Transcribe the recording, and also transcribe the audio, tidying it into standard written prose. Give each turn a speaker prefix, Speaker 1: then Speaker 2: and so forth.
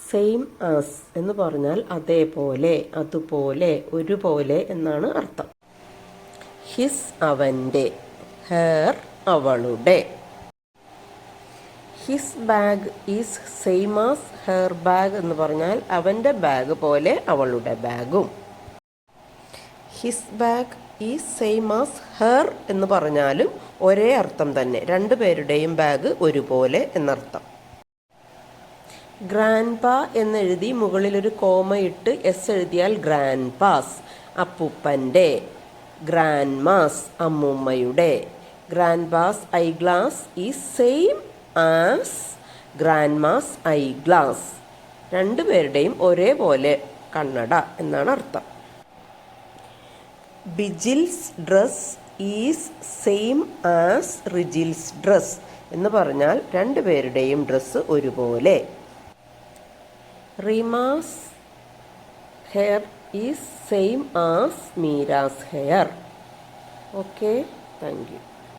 Speaker 1: Same as എന്ന് പറഞ്ഞാൽ അതേപോലെ, അതുപോലെ, ഒരുപോലെ എന്നാണ് അർത്ഥം. ഹിസ് അവൻ്റെ, ഹെർ അവളുടെ. His bag is same as her bag എന്ന് പറഞ്ഞാൽ അവൻ്റെ ബാഗ് പോലെ അവളുടെ ബാഗും. His bag is same as her എന്ന് പറഞ്ഞാലും ഒരേ അർത്ഥം തന്നെ, രണ്ടുപേരുടെയും ബാഗ് ഒരുപോലെ എന്നർത്ഥം. ഗ്രാൻഡ് പാ എന്നെഴുതി മുകളിലൊരു കോമ ഇട്ട് എസ് എഴുതിയാൽ ഗ്രാൻഡ് പാസ് അപ്പൂപ്പൻ്റെ, ഗ്രാൻഡ് മാസ് അമ്മൂമ്മയുടെ. Grandpa's eye glass is same as grandma's eye glass. രണ്ടുപേരുടെയും ഒരേപോലെ കണ്ണട എന്നാണ് അർത്ഥം. Bijil's dress is same as Rijil's dress എന്ന് പറഞ്ഞാൽ രണ്ടുപേരുടെയും ഡ്രസ്സ് ഒരുപോലെ. Reema's hair is same as Meera's hair. Okay, thank U.